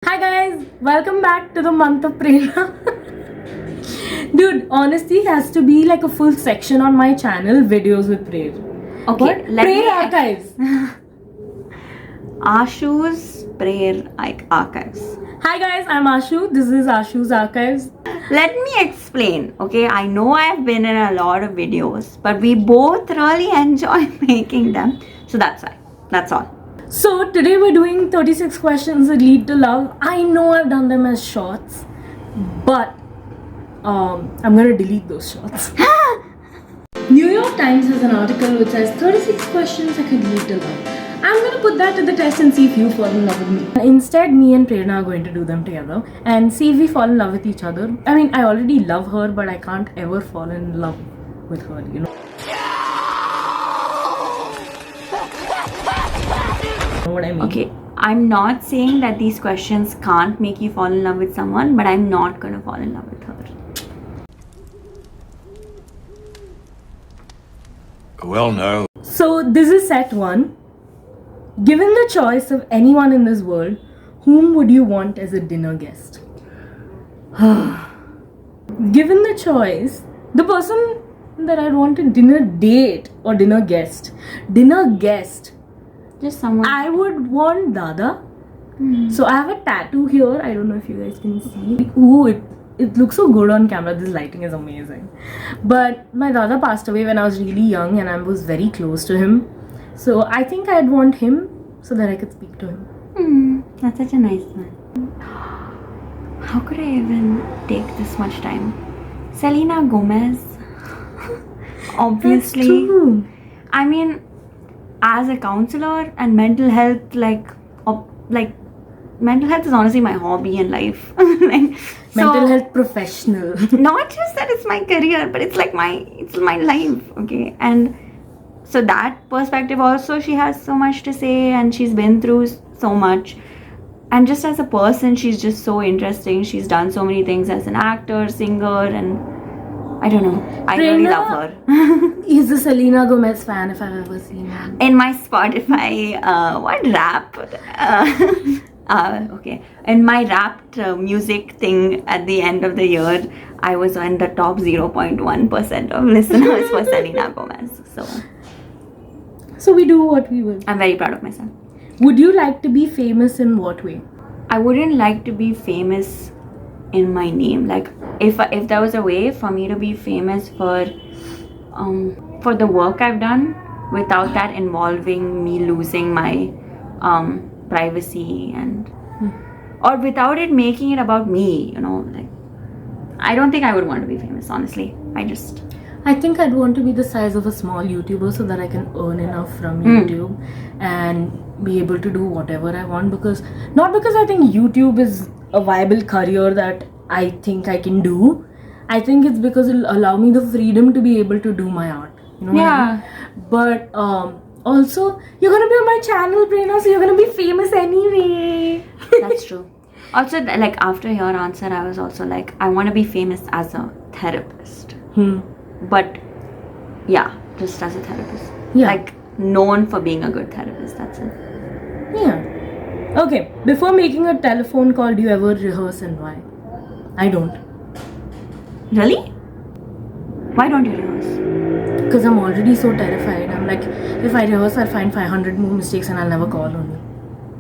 Hi guys, welcome back to the month of Prerna. Dude, honesty has to be like a full section on my channel, videos with prayer. Okay, What? let Prayer me archives. Ashu's prayer archives. Hi guys, I'm Ashu. This is Ashu's archives. Let me explain. Okay, I know I've been in a lot of videos, but we both really enjoy making them. So that's why. That's all. So today we're doing 36 questions that lead to love. I know I've done them as shorts, but I'm gonna delete those shorts. New York Times has an article which says 36 questions that could lead to love. I'm gonna put that to the test and see if you fall in love with me. Instead, me and Prerna are going to do them together and see if we fall in love with each other. I mean, I already love her, but I can't ever fall in love with her, you know? Know what I mean? Okay, I'm not saying that these questions can't make you fall in love with someone, but I'm not gonna fall in love with her. Well, no. So, this is set 1. Given the choice of anyone in this world, whom would you want as a dinner guest? Given the choice, the person that I'd want a dinner date or dinner guest. Dinner guest. Just someone. I would want Dada. So I have a tattoo here. I don't know if you guys can see. Ooh, it looks so good on camera. This lighting is amazing. But my Dada passed away when I was really young and I was very close to him. So I think I'd want him so that I could speak to him. That's such a nice one. How could I even take this much time? Selena Gomez. Obviously. That's true. I mean, as a counselor and mental health, mental health is honestly my hobby in life. Mental health professional. Not just that it's my career, but it's like it's my life. Okay, and so that perspective also, she has so much to say, and she's been through so much. And just as a person, she's just so interesting. She's done so many things as an actor, singer, and I don't know. I really love her. He's a Selena Gomez fan if I've ever seen him. In my Spotify, what rap? Okay. In my wrapped music thing at the end of the year, I was on the top 0.1% of listeners for Selena Gomez. So we do what we will. I'm very proud of myself. Would you like to be famous in what way? I wouldn't like to be famous in my name. Like if there was a way for me to be famous for the work I've done without that involving me losing my privacy and or without it making it about me, you know, like I don't think I would want to be famous, honestly. I think I'd want to be the size of a small YouTuber so that I can earn enough from YouTube and be able to do whatever I want, not because I think YouTube is a viable career that I think I can do. I think it's because it'll allow me the freedom to be able to do my art. You know what I mean? But also, you're gonna be on my channel, Prerna, so you're gonna be famous anyway. That's true. Also, like after your answer, I was also like, I want to be famous as a therapist. But yeah, just as a therapist. Yeah. Like known for being a good therapist. That's it. Yeah. Okay, before making a telephone call, do you ever rehearse and why? I don't. Really? Why don't you rehearse? Because I'm already so terrified. I'm like, if I rehearse, I'll find 500 more mistakes and I'll never call on you.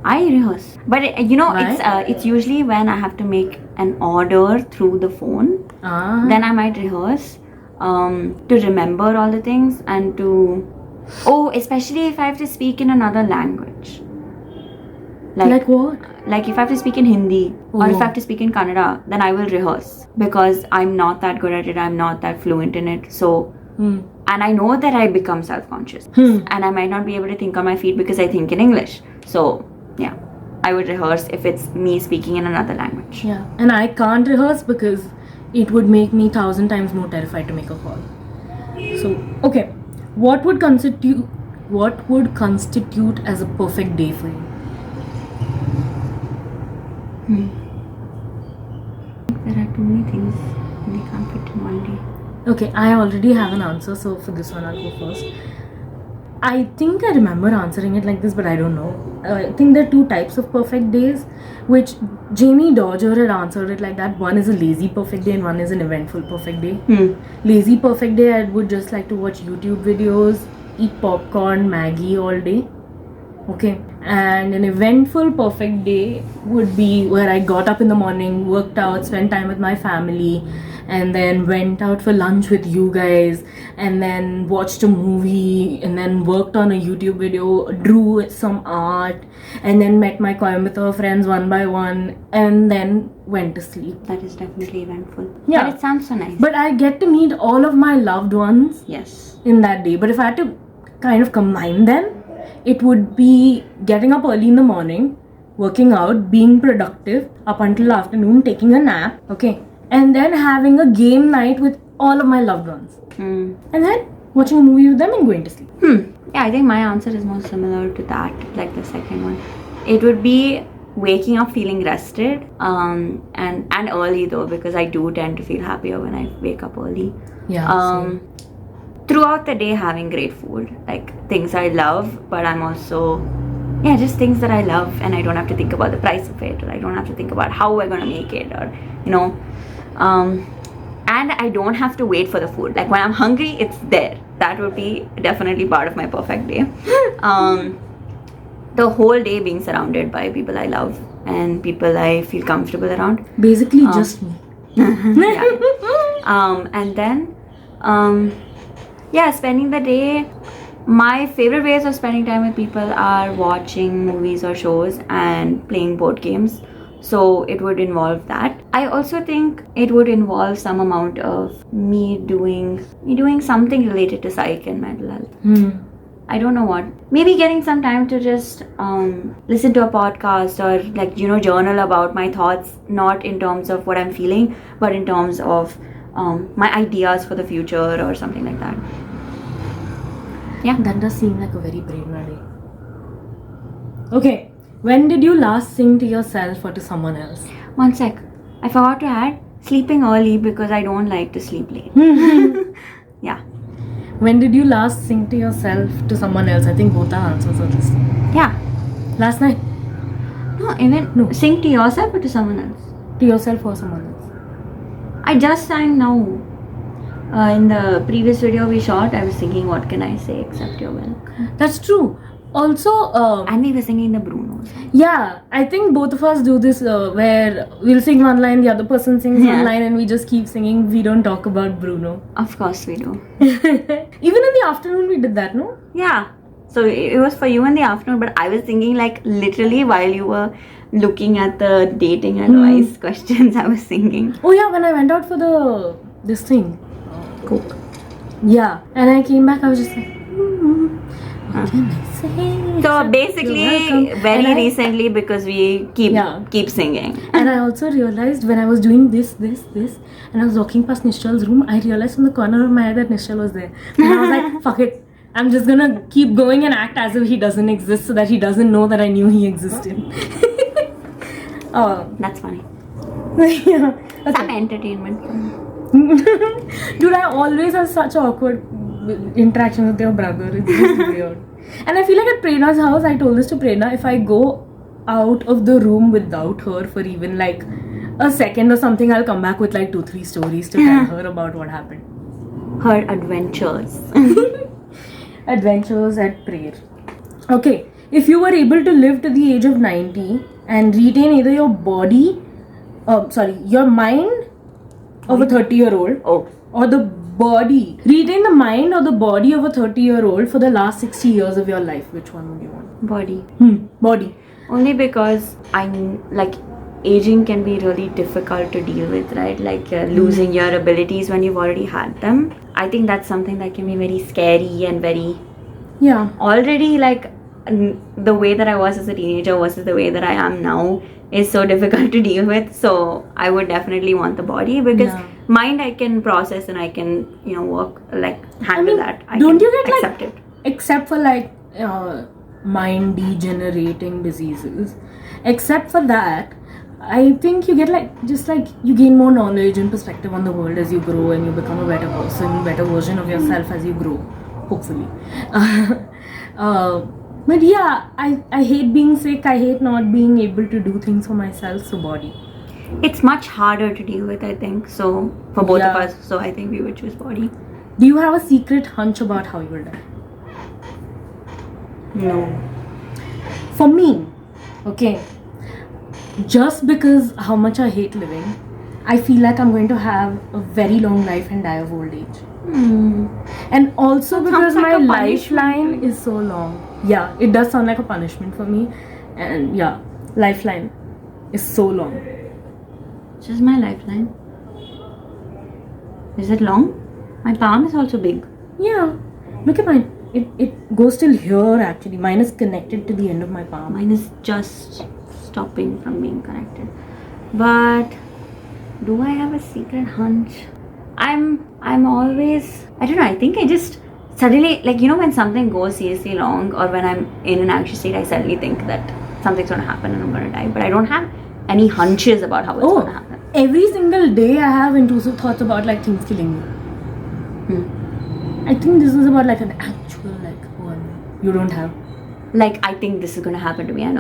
I rehearse, but you know, Why? it's usually when I have to make an order through the phone. Then I might rehearse to remember all the things and especially if I have to speak in another language. Like what? Like if I have to speak in Hindi or if I have to speak in Kannada, then I will rehearse because I'm not that good at it. I'm not that fluent in it. So, and I know that I become self-conscious and I might not be able to think on my feet because I think in English. So, yeah, I would rehearse if it's me speaking in another language. Yeah, and I can't rehearse because it would make me 1,000 times more terrified to make a call. So, okay, what would constitute as a perfect day for you? There are too many things and they can't fit in one day. Okay, I already have an answer, so for this one I'll go first. I think I remember answering it like this, but I don't know. I think there are two types of perfect days, which Jamie Dodger had answered it like that. One is a lazy perfect day and one is an eventful perfect day. Lazy perfect day, I would just like to watch YouTube videos, eat popcorn, Maggie all day. Okay. And an eventful perfect day would be where I got up in the morning, worked out, spent time with my family, and then went out for lunch with you guys, and then watched a movie, and then worked on a YouTube video, drew some art, and then met my Coimbatore friends one by one, and then went to sleep. That is definitely eventful. Yeah. But it sounds so nice. But I get to meet all of my loved ones Yes. in that day. But if I had to kind of combine them, it would be getting up early in the morning, working out, being productive up until afternoon, taking a nap, okay, and then having a game night with all of my loved ones. And then watching a movie with them and going to sleep. Yeah, I think my answer is more similar to that, like the second one. It would be waking up feeling rested, and early though, because I do tend to feel happier when I wake up early. Yeah. Throughout the day having great food, like things I love, but I'm also, just things that I love, and I don't have to think about the price of it, or I don't have to think about how we're gonna make it, or and I don't have to wait for the food. Like when I'm hungry, it's there. That would be definitely part of my perfect day. The whole day being surrounded by people I love and people I feel comfortable around. Basically just me. And then spending the day. My favorite ways of spending time with people are watching movies or shows and playing board games. So it would involve that. I also think it would involve some amount of me doing something related to psych and mental health. I don't know what. Maybe getting some time to just listen to a podcast or journal about my thoughts, not in terms of what I'm feeling, but in terms of my ideas for the future or something like that. Yeah. That does seem like a very Prerna day. Okay. When did you last sing to yourself or to someone else? One sec. I forgot to add sleeping early because I don't like to sleep late. Yeah. When did you last sing to yourself to someone else? I think both our answers are the same. Yeah. Last night? No. Sing to yourself or to someone else? To yourself or someone else? I just sang now. In the previous video we shot, I was thinking, what can I say except you're welcome? That's true. Also, and we were singing the Brunos. Yeah, I think both of us do this where we'll sing one line, the other person sings one line, and we just keep singing. We don't talk about Bruno. Of course we do. Even in the afternoon we did that, no? Yeah. So it was for you in the afternoon, but I was singing like literally while you were looking at the dating advice questions. I was singing. Oh yeah, when I went out for this thing, Coke. Yeah, and I came back, I was just like, what can I say? So basically, very recently, because we keep singing. And I also realized when I was doing this, and I was walking past Nishal's room, I realized from the corner of my eye that Nishal was there. And I was like, fuck it. I'm just gonna keep going and act as if he doesn't exist so that he doesn't know that I knew he existed. Oh, that's funny. Yeah. Okay. Some entertainment. Dude, I always have such awkward interactions with your brother. It's just weird. And I feel like at Prerna's house, I told this to Prerna, if I go out of the room without her for even like a second or something, I'll come back with like 2-3 stories to tell her about what happened. Her adventures. Adventures at Prayer. Okay, if you were able to live to the age of 90 and retain either your mind of a 30-year-old or the body, retain the mind or the body of a 30-year-old for the last 60 years of your life, which one would you want? Body. Body. Only because aging can be really difficult to deal with, right? Losing your abilities when you've already had them. I think that's something that can be very scary and very... Yeah. Already the way that I was as a teenager versus the way that I am now is so difficult to deal with. So I would definitely want the body because mind I can process and I can, work, handle that. Don't you get accept it. Except for mind degenerating diseases, except for that, I think you get you gain more knowledge and perspective on the world as you grow and you become a better person, better version of yourself as you grow, hopefully. But yeah, I hate being sick. I hate not being able to do things for myself. So body. It's much harder to deal with, I think. So for both of Yeah. us, so I think we would choose body. Do you have a secret hunch about how you will die? No. For me, okay, just because how much I hate living, I feel like I'm going to have a very long life and die of old age. And also That because sounds like my a punishment lifeline to you. is so long. Yeah, it does sound like a punishment for me. And yeah, lifeline is so long. Just my lifeline. Is it long? My palm is also big. Yeah, look at mine. It goes till here actually. Mine is connected to the end of my palm. Mine is just stopping from being connected. But do I have a secret hunch? I'm always, I don't know, I think I just suddenly, like, you know, when something goes seriously wrong or when I'm in an anxious state, I suddenly think that something's gonna happen and I'm gonna die. But I don't have any hunches about how it's gonna happen. Every single day I have intrusive thoughts about like things killing me. I think this is about like an actual like one you don't have. Like, I think this is gonna happen to me. I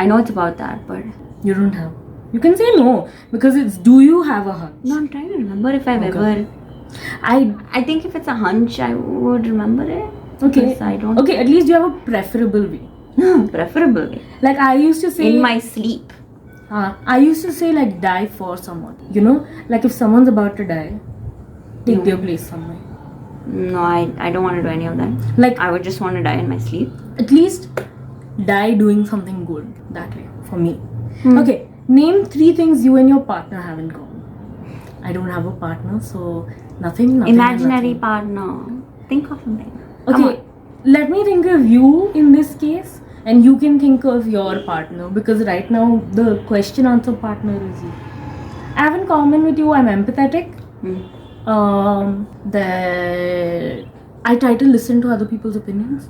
know it's about that, but You don't have. You can say no because it's do you have a hunch? no, I'm trying to remember if I've Okay. ever. I I think if it's a hunch, I would remember it. okay. Because I don't. Okay, at least you have a preferable way. Preferably Like I used to say in my sleep. I used to say like die for someone. You know, like if someone's about to die, take their place somewhere. No, I don't want to do any of that. Like I would just want to die in my sleep. at least die doing something good that way for me. Okay, name 3 things you and your partner have in common. I don't have a partner, so nothing. Imaginary nothing. partner. Think of something. Come Okay, let me think of you in this case, and you can think of your partner because right now the question answer partner is you. I have in common with you. I'm empathetic. That I try to listen to other people's opinions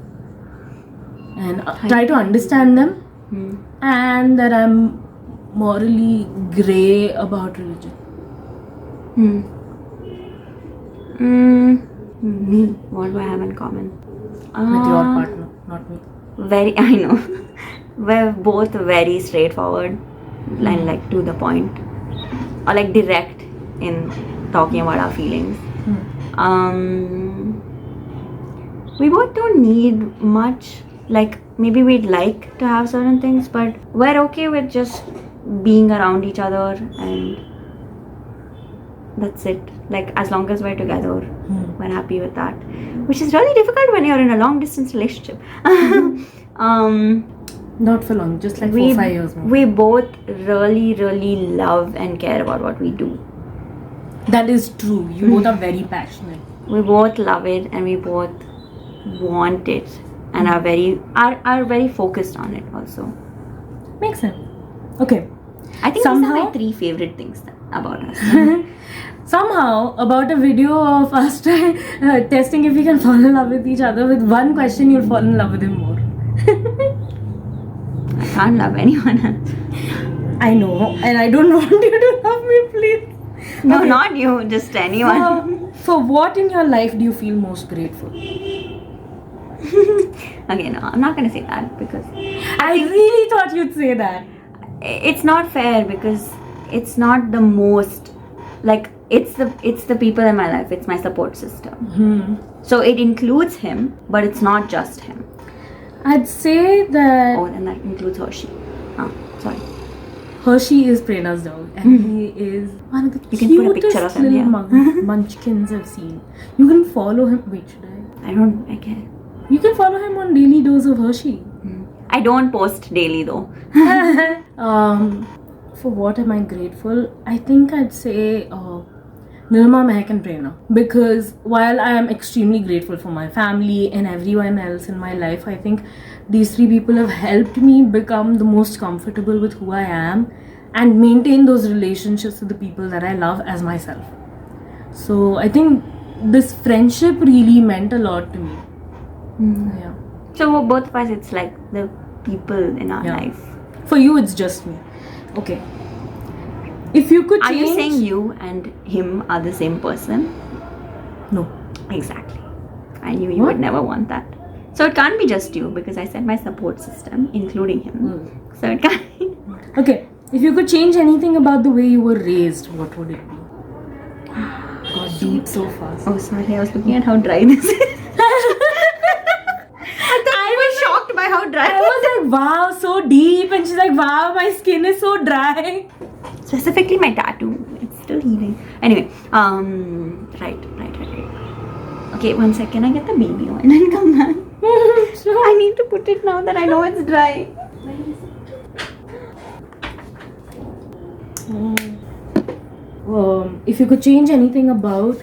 and try to understand them, and that I'm morally grey about religion. Me. What do I have in common? With your partner, not me. Very. I know. We're both very straightforward and like to the point, or like direct in talking about our feelings. We both don't need much. Like maybe we'd like to have certain things, but we're okay with just being around each other, and that's it. Like as long as we're together, we're happy with that. Which is really difficult when you're in a long distance relationship. Not for long, just like 4-5 years more. We both really love and care about what we do. That is true. You both are very passionate. We both love it and we both want it and are very focused on it also. Makes sense. Okay. I think Somehow- these are my 3 favorite things about us. Somehow, about a video of us testing if we can fall in love with each other, with one question, you'll fall in love with him more. I can't love anyone else. I know, and I don't want you to love me, please. No, Okay. not you, just anyone. For what in your life do you feel most grateful? Okay, no, I'm not gonna say that because I really thought you'd say that. it's not fair because it's not the most, like, it's the people in my life. It's my support system. So it includes him, but it's not just him. I'd say that Oh, and that includes Hershey. Sorry. Hershey is Prerna's dog, and he is one of the You can put a picture cutest of him little here. munchkins I've seen. You can follow him. Wait, should I? I care. You can follow him on Daily Dose of Hershey. I don't post daily though. For what am I grateful? I think I'd say Nirma, Mehak and Prerna. Because while I am extremely grateful for my family and everyone else in my life, I think these 3 people have helped me become the most comfortable with who I am and maintain those relationships with the people that I love as myself. So I think this friendship really meant a lot to me. Yeah. So for both of us, it's like the people in our life. For you, it's just me. Okay. If you could Are change... you saying you and him are the same person? No. Exactly. I knew you What? would never want that. So it can't be just you because I said my support system, including him. So it can't. Okay, if you could change anything about the way you were raised, what would it be? Got deep so fast. Oh, sorry, I was looking at how dry this is. I was shocked by how dry. I was like, wow, so deep. And she's like, wow, my skin is so dry. Specifically my tattoo. It's still healing. Anyway, right. Okay, 1 second. Can I get the baby oil and come back? I need to put it now that I know it's dry. If you could change anything about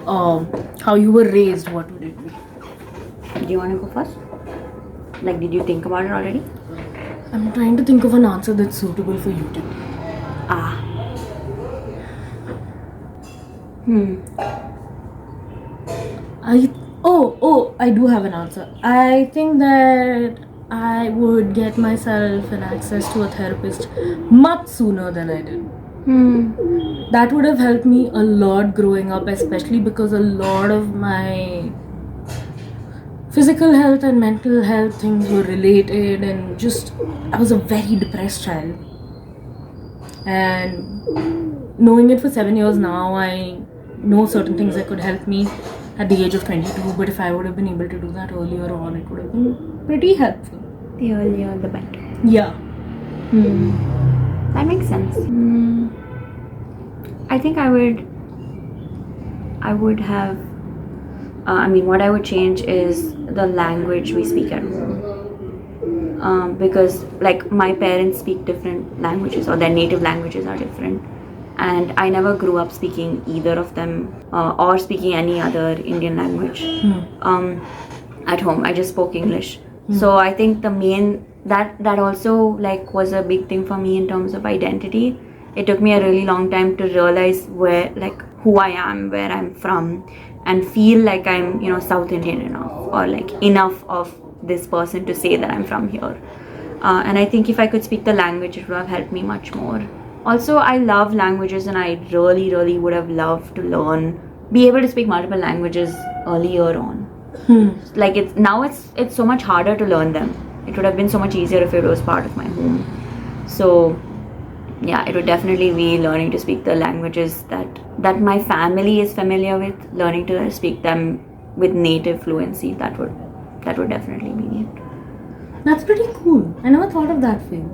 how you were raised, what would it be? Do you want to go first? Like, did you think about it already? I'm trying to think of an answer that's suitable for you too. I do have an answer. I think that I would get myself an access to a therapist much sooner than I did. That would have helped me a lot growing up, especially because a lot of my physical health and mental health things were related, and just I was a very depressed child. And knowing it for 7 years now, I know certain things that could help me at the age of 22, but if I would have been able to do that earlier on, it would have been pretty helpful. The earlier the better. Yeah. That makes sense. I think I would have what I would change is the language we speak at home. Because like my parents speak different languages, or their native languages are different, and I never grew up speaking either of them or speaking any other Indian language at home. I just spoke English. So I think the main that also like was a big thing for me in terms of identity. It took me a really long time to realize who I am, where I'm from, and feel like I'm South Indian enough, or like enough of this person to say that I'm from here. And I think if I could speak the language, it would have helped me much more. Also, I love languages, and I really would have loved to be able to speak multiple languages earlier on. Like it's so much harder to learn them. It would have been so much easier if it was part of my home. So yeah, it would definitely be learning to speak the languages that my family is familiar with, learning to speak them with native fluency. That would definitely be it. That's pretty cool. I never thought of that for you.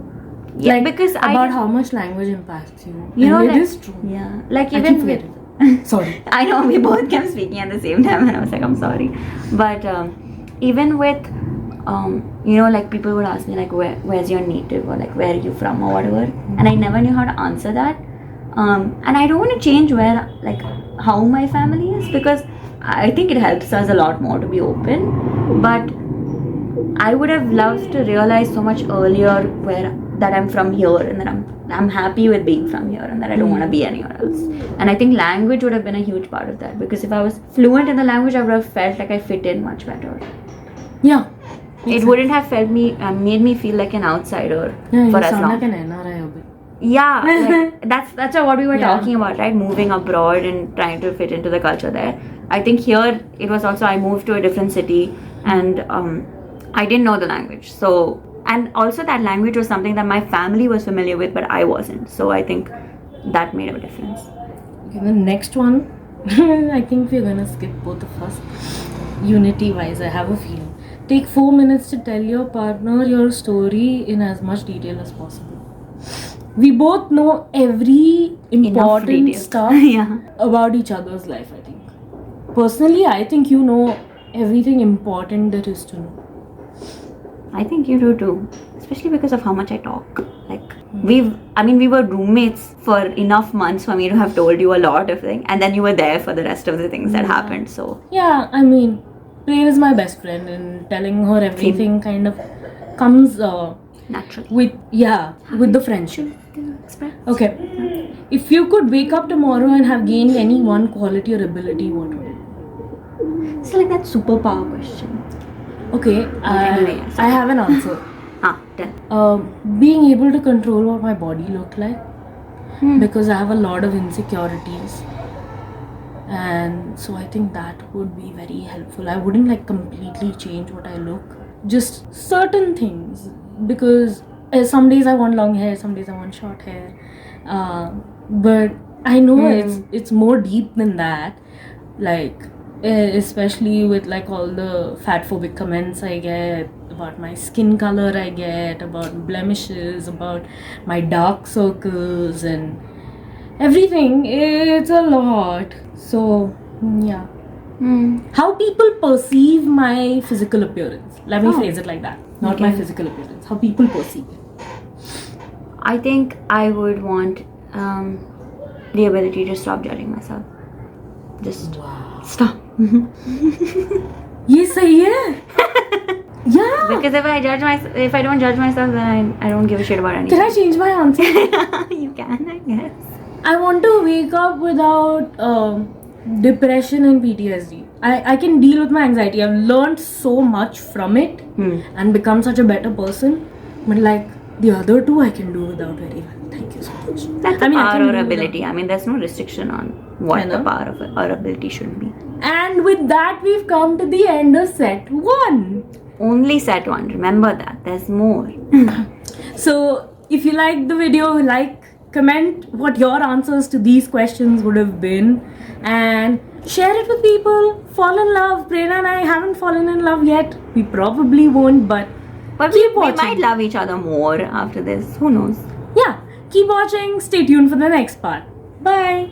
Yeah, like, because about how much language impacts you. It is true. Yeah, like I even keep with forgetting. Sorry. I know we both kept speaking at the same time, and I was like, I'm sorry. But even with like people would ask me like, where's your native, or like where are you from, or whatever, and I never knew how to answer that. And I don't want to change how my family is, because I think it helps us a lot more to be open. But I would have loved to realize so much earlier that I'm from here, and that I'm happy with being from here, and that I don't want to be anywhere else. And I think language would have been a huge part of that, because if I was fluent in the language, I would have felt like I fit in much better. Yeah. It wouldn't have made me feel like an outsider for as long. Like an NRI a bit. Yeah, like, that's what we were talking about, right? Moving abroad and trying to fit into the culture there. I think here it was also I moved to a different city, and I didn't know the language. So, and also that language was something that my family was familiar with, but I wasn't. So I think that made a difference. Okay, the next one, I think we're gonna skip both of us. Unity wise, I have a feeling. Take 4 minutes to tell your partner your story in as much detail as possible. We both know every important stuff about each other's life, I think. Personally, I think you know everything important there is to know. I think you do too, especially because of how much I talk. Like we were roommates for enough months for me to have told you a lot of things, and then you were there for the rest of the things that happened. So yeah, I mean, Prayer is my best friend, and telling her everything kind of comes naturally with the friendship. Okay, if you could wake up tomorrow and have gained any one quality or ability, what would it be? It's like that superpower question. Okay, anyway, I have an answer. Tell. Being able to control what my body looked like, because I have a lot of insecurities, And so I think that would be very helpful. I wouldn't like completely change what I look, just certain things, because some days I want long hair, some days I want short hair, but I know it's more deep than that. Like especially with like all the fat phobic comments I get about my skin color, I get about blemishes, about my dark circles and everything. It's a lot. So yeah. How people perceive my physical appearance, let me phrase it like that, not my physical appearance, how people perceive it. I think I would want the ability to stop judging myself. Just stop. Ye sahi hai. Yeah. Because if I don't judge myself, then I don't give a shit about anything. Can I change my answer? You can, I guess. I want to wake up without depression and PTSD. I can deal with my anxiety. I've learned so much from it and become such a better person. But like the other two, I can do without very well. Thank you so much. That's a power or ability. I mean, there's no restriction on what the power of or ability should be. And with that, we've come to the end of set 1. Only set 1. Remember that. There's more. So, if you liked the video, like, comment what your answers to these questions would have been, and share it with people. Fall in love. Prerna and I haven't fallen in love yet. We probably won't, but keep watching. We might love each other more after this. Who knows? Yeah, keep watching. Stay tuned for the next part. Bye.